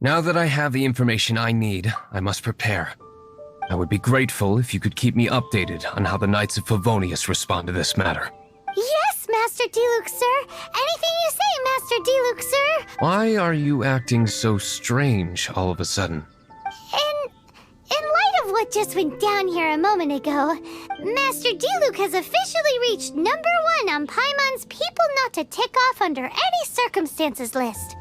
Now that I have the information I need, I must prepare. I would be grateful if you could keep me updated on how the Knights of Favonius respond to this matter. Yes, Master DILUC, sir. Anything you say, Master DILUC, sir. Why are you acting so strange all of a sudden? In light of what just went down here a moment ago, Master DILUC has officially reached #1 on Paimon's People Not to Tick Off Under Any Circumstances list.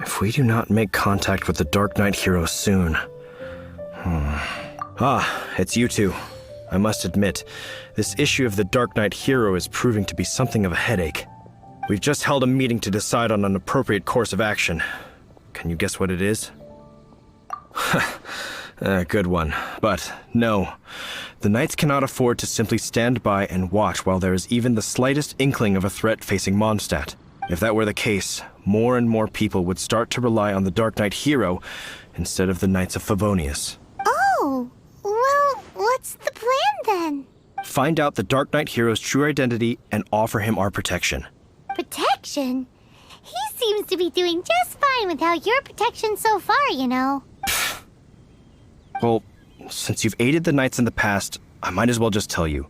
If we do not make contact with the Darknight hero soon... Ah, it's you two. I must admit, this issue of the Darknight hero is proving to be something of a headache. We've just held a meeting to decide on an appropriate course of action. Can you guess what it is? Good one. But no, the Knights cannot afford to simply stand by and watch while there is even the slightest inkling of a threat facing Mondstadt. If that were the case, more and more people would start to rely on the Darknight hero instead of the Knights of Favonius. Oh, well, what's the plan then? Find out the Darknight hero's true identity and offer him our protection. Protection? He seems to be doing just fine without your protection so far, you know. Well, since you've aided the Knights in the past, I might as well just tell you.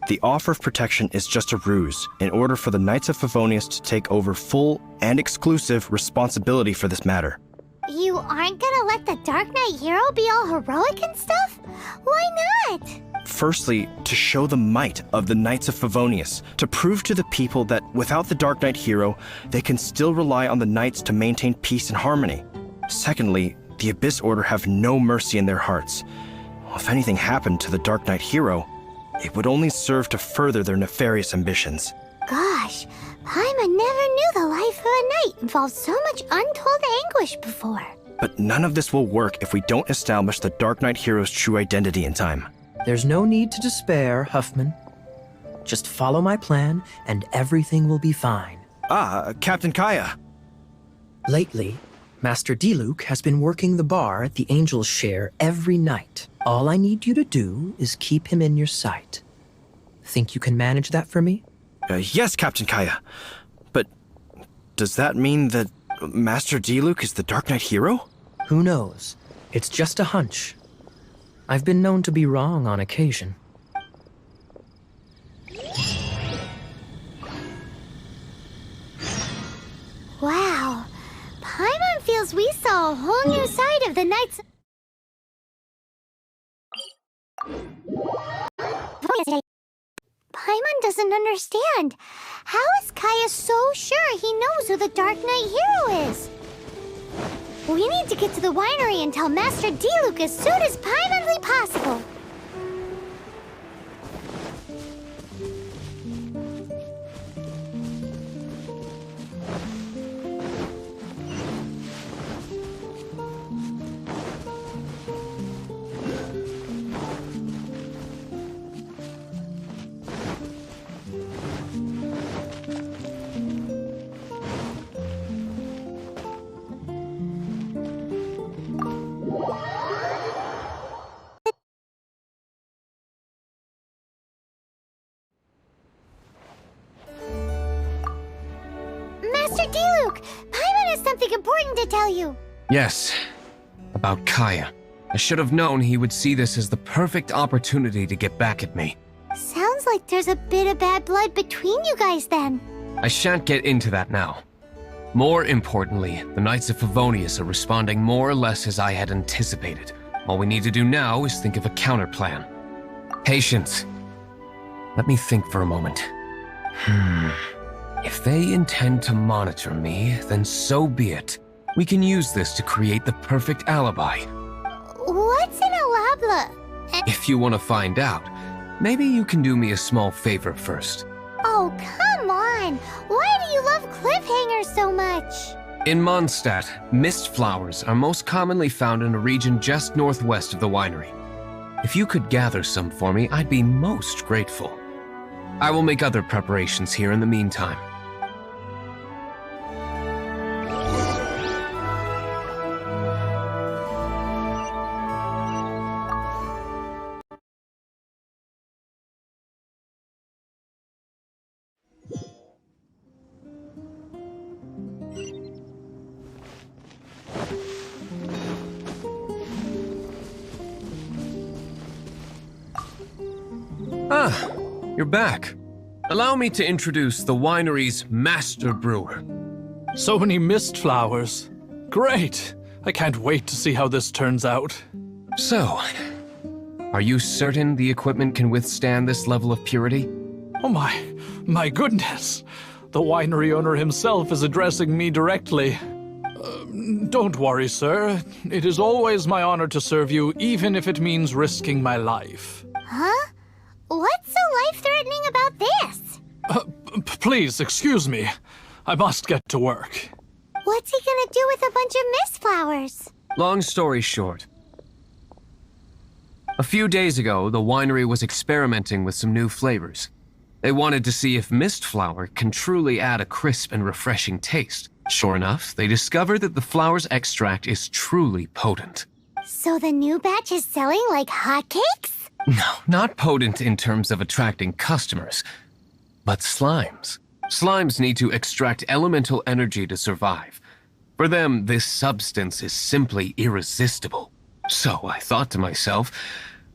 The offer of protection is just a ruse in order for the Knights of Favonius to take over full and exclusive responsibility for this matter. You aren't gonna let the Darknight hero be all heroic and stuff? Why not? Firstly, to show the might of the Knights of Favonius, to prove to the people that without the Darknight hero, they can still rely on the Knights to maintain peace and harmony. Secondly, the Abyss Order have no mercy in their hearts. If anything happened to the Darknight hero, it would only serve to further their nefarious ambitions. Gosh, Paimon never knew the life of a knight involved so much untold anguish before. But none of this will work if we don't establish the Darknight hero's true identity in time. There's no need to despair, Huffman. Just follow my plan, and everything will be fine. Ah, Captain Kaya. Lately, Master DILUC has been working the bar at the Angel's Share every night. All I need you to do is keep him in your sight. Think you can manage that for me? Yes, Captain Kaya. But does that mean that Master DILUC is the Darknight hero? Who knows? It's just a hunch. I've been known to be wrong on occasion. Wow. Paimon feels we saw a whole new side of the Knights... Paimon doesn't understand. How is Kaya so sure he knows who the Darknight hero is? We need to get to the winery and tell Master DILUC as soon as Paimonly possible. Master DILUC! Paimon has something important to tell you. Yes, about Kaya. I should have known he would see this as the perfect opportunity to get back at me. Sounds like there's a bit of bad blood between you guys then. I shan't get into that now. More importantly, the Knights of Favonius are responding more or less as I had anticipated. All we need to do now is think of a counterplan. Patience. Let me think for a moment. If they intend to monitor me, then so be it. We can use this to create the perfect alibi. What's an alabla? If you want to find out, maybe you can do me a small favor first. Oh, come on! Why do you love cliffhangers so much? In MONDSTADT, mist flowers are most commonly found in a region just northwest of the winery. If you could gather some for me, I'd be most grateful. I will make other preparations here in the meantime. Ah, you're back. Allow me to introduce the winery's master brewer. So many mist flowers. Great! I can't wait to see how this turns out. So, are you certain the equipment can withstand this level of purity? Oh my goodness! The winery owner himself is addressing me directly. Don't worry, sir. It is always my honor to serve you, even if it means risking my life. Huh? What's so life-threatening about this? Please, excuse me. I must get to work. What's he gonna do with a bunch of mist flowers? Long story short. A few days ago, the winery was experimenting with some new flavors. They wanted to see if mist flower can truly add a crisp and refreshing taste. Sure enough, they discovered that the flower's extract is truly potent. So the new batch is selling like hotcakes? No, not potent in terms of attracting customers, but slimes. Slimes need to extract elemental energy to survive. For them, this substance is simply irresistible. So I thought to myself,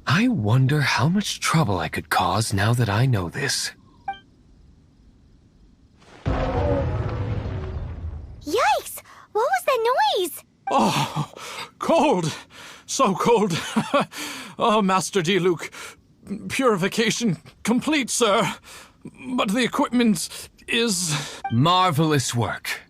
I wonder how much trouble I could cause now that I know this. Yikes! What was that noise? Oh, cold! So cold. Oh, Master DILUC. Purification complete, sir. But the equipment is... Marvelous work.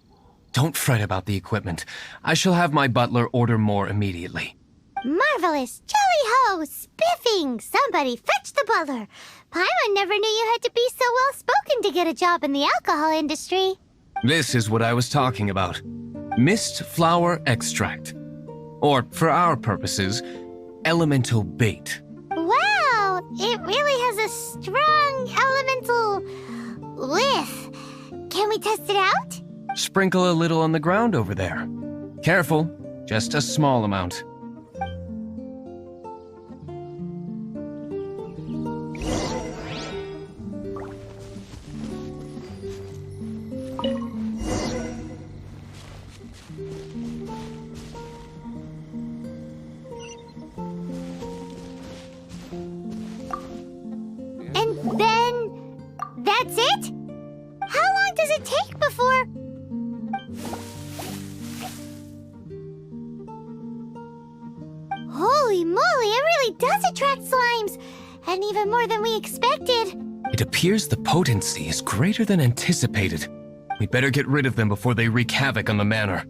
Don't fret about the equipment. I shall have my butler order more immediately. Marvelous! Jolly-ho! Spiffing! Somebody fetch the butler! Paimon never knew you had to be so well-spoken to get a job in the alcohol industry. This is what I was talking about. Mist flower extract. Or, for our purposes, elemental bait. Wow! It really has a strong elemental whiff. Can we test it out? Sprinkle a little on the ground over there. Careful, just a small amount. And then... that's it? How long does it take before... Holy moly, it really does attract slimes! And even more than we expected. It appears the potency is greater than anticipated. We'd better get rid of them before they wreak havoc on the manor.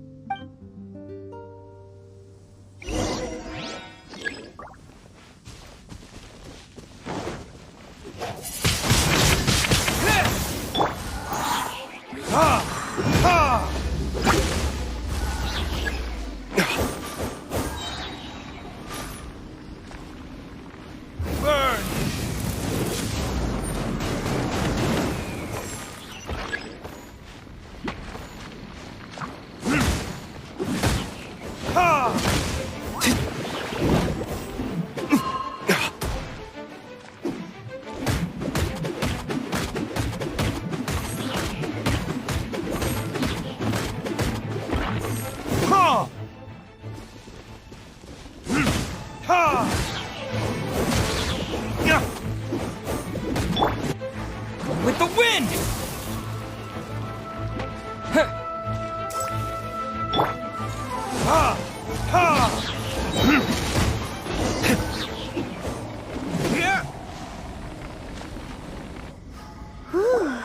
Whew.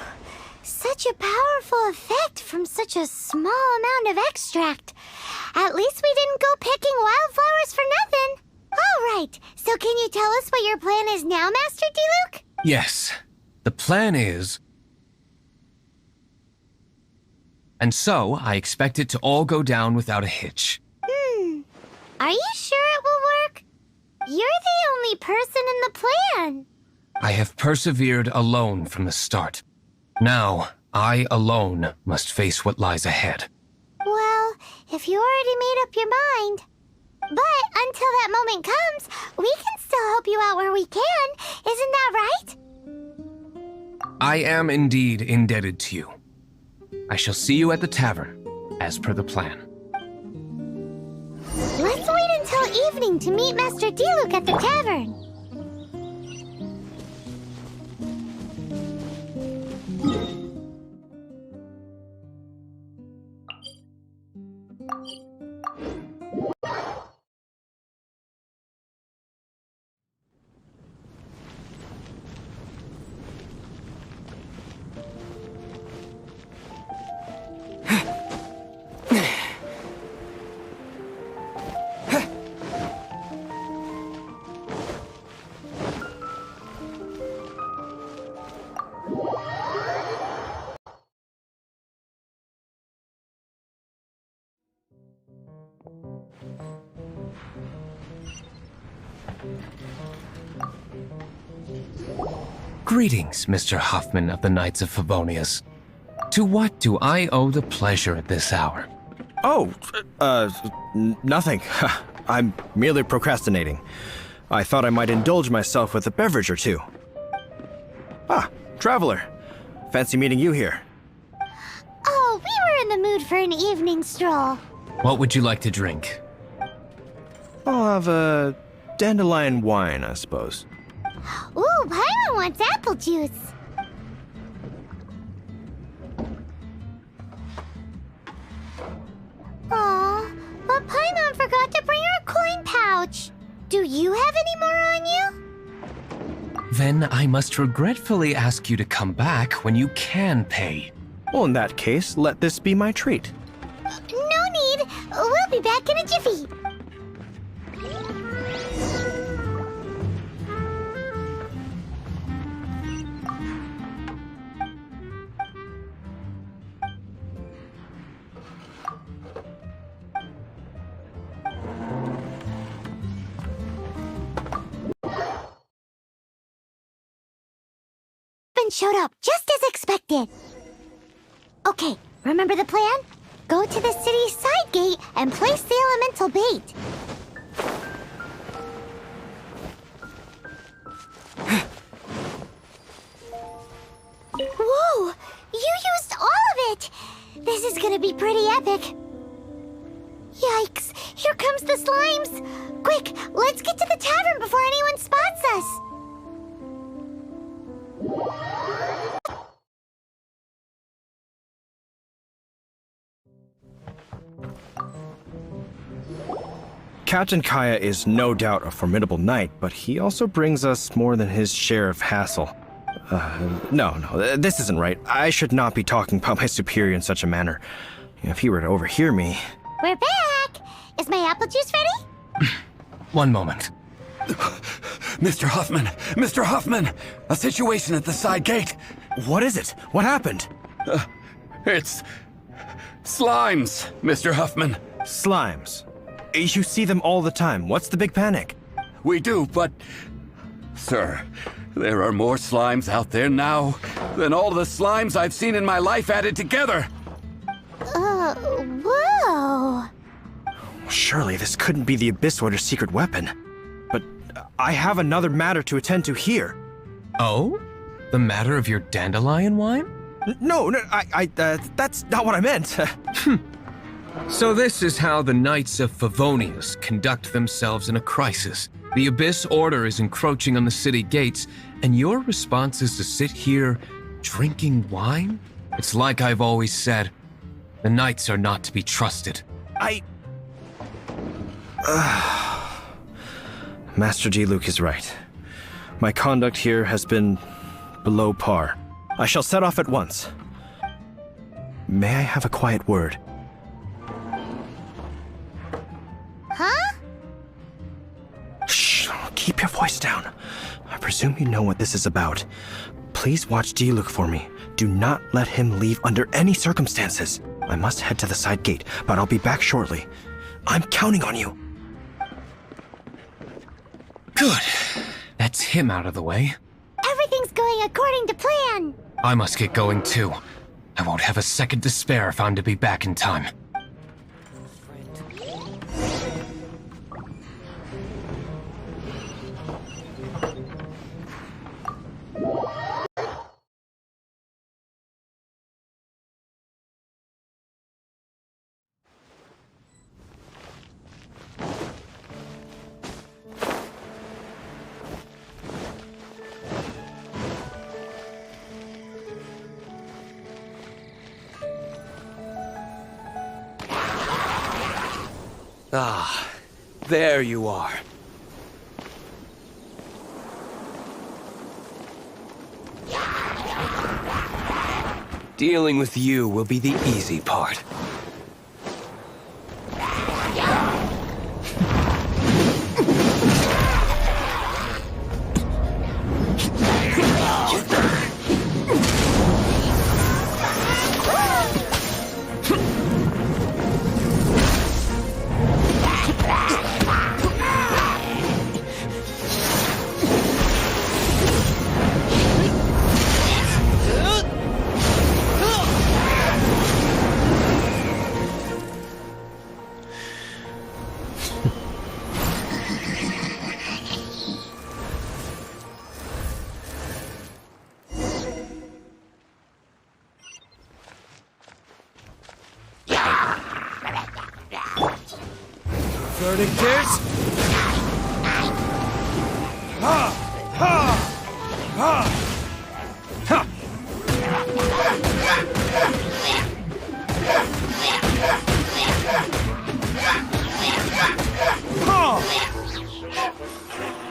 Such a powerful effect from such a small amount of extract. At least we didn't go picking wildflowers for nothing. All right, so can you tell us what your plan is now, Master DILUC? Yes, the plan is... And so, I expect it to all go down without a hitch. Are you sure it will work? You're the only person in the plan. I have persevered alone from the start. Now, I alone must face what lies ahead. Well, if you already made up your mind. But until that moment comes, we can still help you out where we can. Isn't that right? I am indeed indebted to you. I shall see you at the tavern, as per the plan. Let's wait until evening to meet Master DILUC at the tavern. Greetings, Mr. Huffman of the Knights of Favonius. To what do I owe the pleasure at this hour? Oh, nothing. I'm merely procrastinating. I thought I might indulge myself with a beverage or two. Ah, traveler. Fancy meeting you here. Oh, we were in the mood for an evening stroll. What would you like to drink? I'll have a dandelion wine, I suppose. Ooh, Paimon wants apple juice. Aw, but Paimon forgot to bring her coin pouch. Do you have any more on you? Then I must regretfully ask you to come back when you can pay. Well, in that case, let this be my treat. No need. We'll be back in a jiffy. Showed up just as expected. Okay, remember the plan? Go to the city's side gate and place the elemental bait. Whoa! You used all of it! This is gonna be pretty epic. Yikes! Here comes the slimes! Quick, let's get to the tavern before anyone spots us! Captain Kaya is no doubt a formidable knight, but he also brings us more than his share of hassle. No, this isn't right. I should not be talking about my superior in such a manner. If he were to overhear me... We're back! Is my apple juice ready? One moment. Mr. Huffman! Mr. Huffman! A situation at the side gate! What is it? What happened? It's... slimes, Mr. Huffman. Slimes. You see them all the time. What's the big panic? We do, but... Sir, there are more slimes out there now than all the slimes I've seen in my life added together! Whoa! Surely this couldn't be the Abyss Warder's secret weapon. But I have another matter to attend to here. Oh? The matter of your dandelion wine? No, that's not what I meant. So this is how the Knights of Favonius conduct themselves in a crisis. The Abyss Order is encroaching on the city gates, and your response is to sit here drinking wine? It's like I've always said, The Knights are not to be trusted. Master DILUC is right. My conduct here has been below par. I shall set off at once. May I have a quiet word? Huh? Shh! Keep your voice down. I presume you know what this is about. Please watch DILUC for me. Do not let him leave under any circumstances. I must head to the side gate, but I'll be back shortly. I'm counting on you. Good. That's him out of the way. Everything's going according to plan. I must get going too. I won't have a second to spare if I'm to be back in time. Ah, there you are. Dealing with you will be the easy part. Verdict is... Ha! Ha! Ha! Ha! Ha!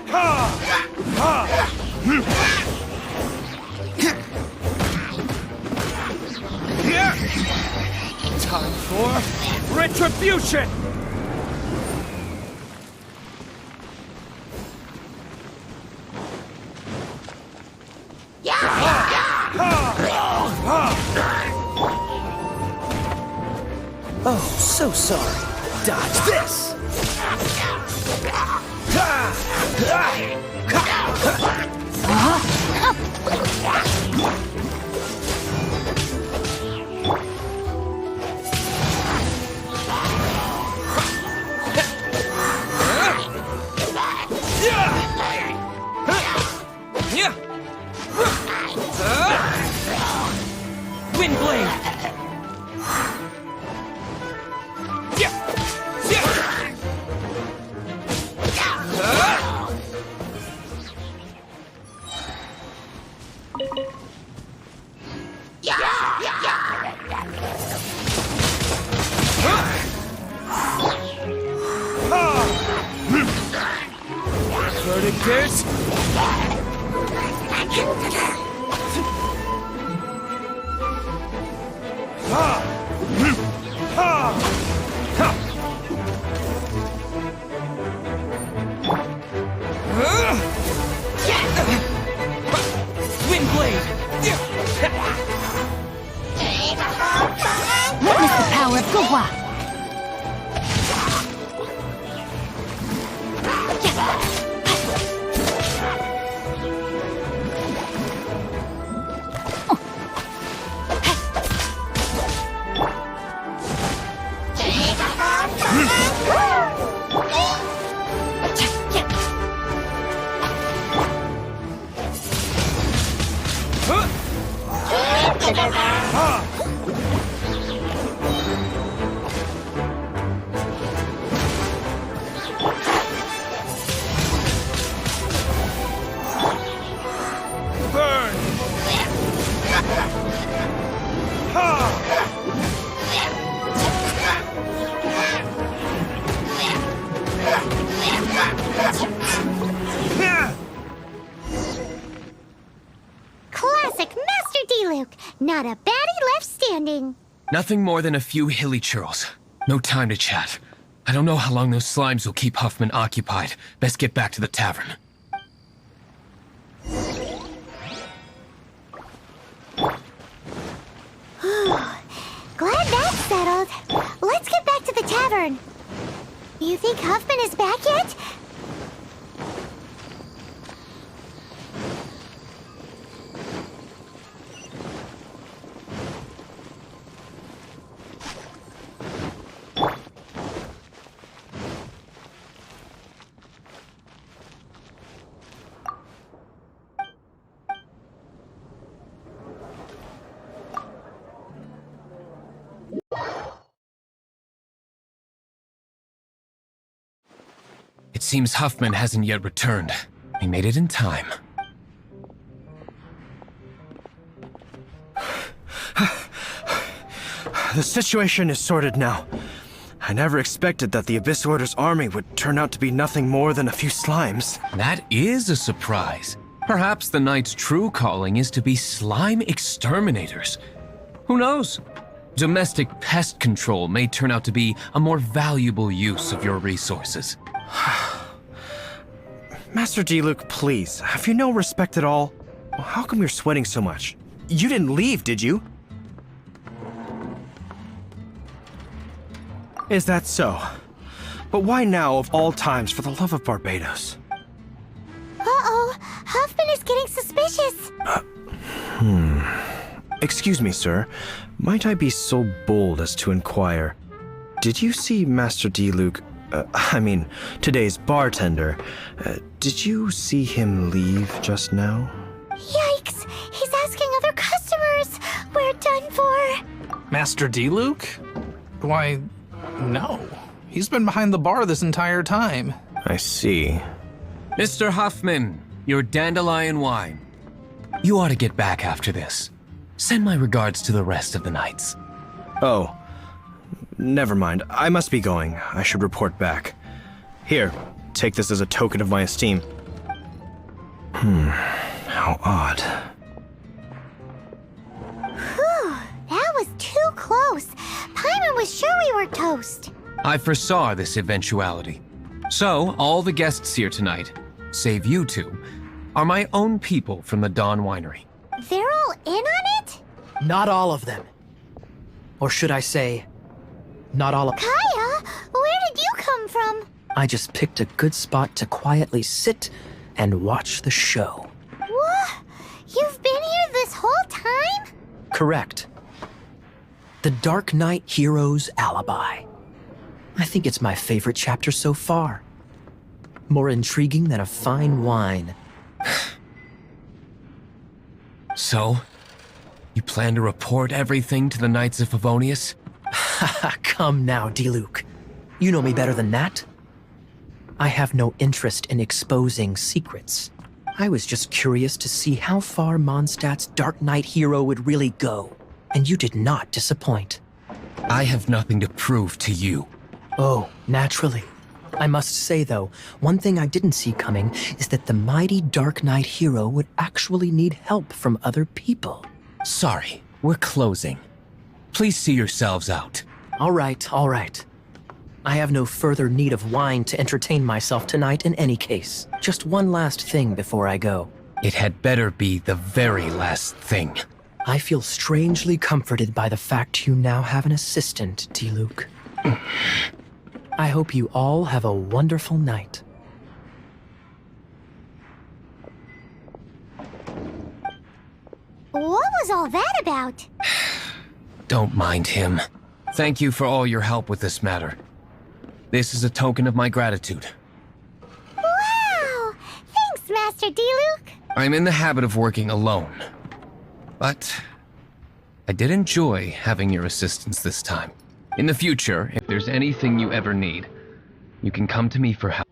Ha! Time for retribution! Oh, so sorry. Dodge this! Wind blade! Verdict is... Ha! Ha! Ha! Wind blade! Witness the power of Gua. Burn! Ha! Not a baddie left standing. Nothing more than a few hilly churls. No time to chat. I don't know how long those slimes will keep Huffman occupied. Best get back to the tavern. Glad that's settled. Let's get back to the tavern. You think Huffman is back yet? It seems Huffman hasn't yet returned. He made it in time. The situation is sorted now. I never expected that the Abyss Order's army would turn out to be nothing more than a few slimes. That is a surprise. Perhaps the Knight's true calling is to be slime exterminators. Who knows? Domestic pest control may turn out to be a more valuable use of your resources. Master DILUC, please, have you no respect at all? How come you're sweating so much? You didn't leave, did you? Is that so? But why now, of all times, for the love of Barbados? Uh-oh, Huffman is getting suspicious. Excuse me, sir. Might I be so bold as to inquire, did you see Master DILUC, today's bartender, did you see him leave just now? Yikes, he's asking other customers. We're done for. Master DILUC? Why, no. He's been behind the bar this entire time. I see. Mr. Huffman, your dandelion wine. You ought to get back after this. Send my regards to the rest of the knights. Oh, never mind. I must be going. I should report back. Here, take this as a token of my esteem. How odd. Whew, that was too close. Paimon was sure we were toast. I foresaw this eventuality. So, all the guests here tonight, save you two, are my own people from the Dawn Winery. They're all in on it? Not all of them. Or should I say, not all of... Kaya, where did you come from? I just picked a good spot to quietly sit and watch the show. What? You've been here this whole time? Correct. The Darknight hero's alibi. I think it's my favorite chapter so far. More intriguing than a fine wine. So, you plan to report everything to the Knights of Favonius? Come now, DILUC. You know me better than that. I have no interest in exposing secrets. I was just curious to see how far MONDSTATT's Darknight hero would really go, and you did not disappoint. I have nothing to prove to you. Oh, naturally. I must say, though, one thing I didn't see coming is that the mighty Darknight hero would actually need help from other people. Sorry, we're closing. Please see yourselves out. All right, all right. I have no further need of wine to entertain myself tonight in any case. Just one last thing before I go. It had better be the very last thing. I feel strangely comforted by the fact you now have an assistant, DILUC. I hope you all have a wonderful night. What was all that about? Don't mind him. Thank you for all your help with this matter. This is a token of my gratitude. Wow! Thanks, Master DILUC. I'm in the habit of working alone. But I did enjoy having your assistance this time. In the future, if there's anything you ever need, you can come to me for help.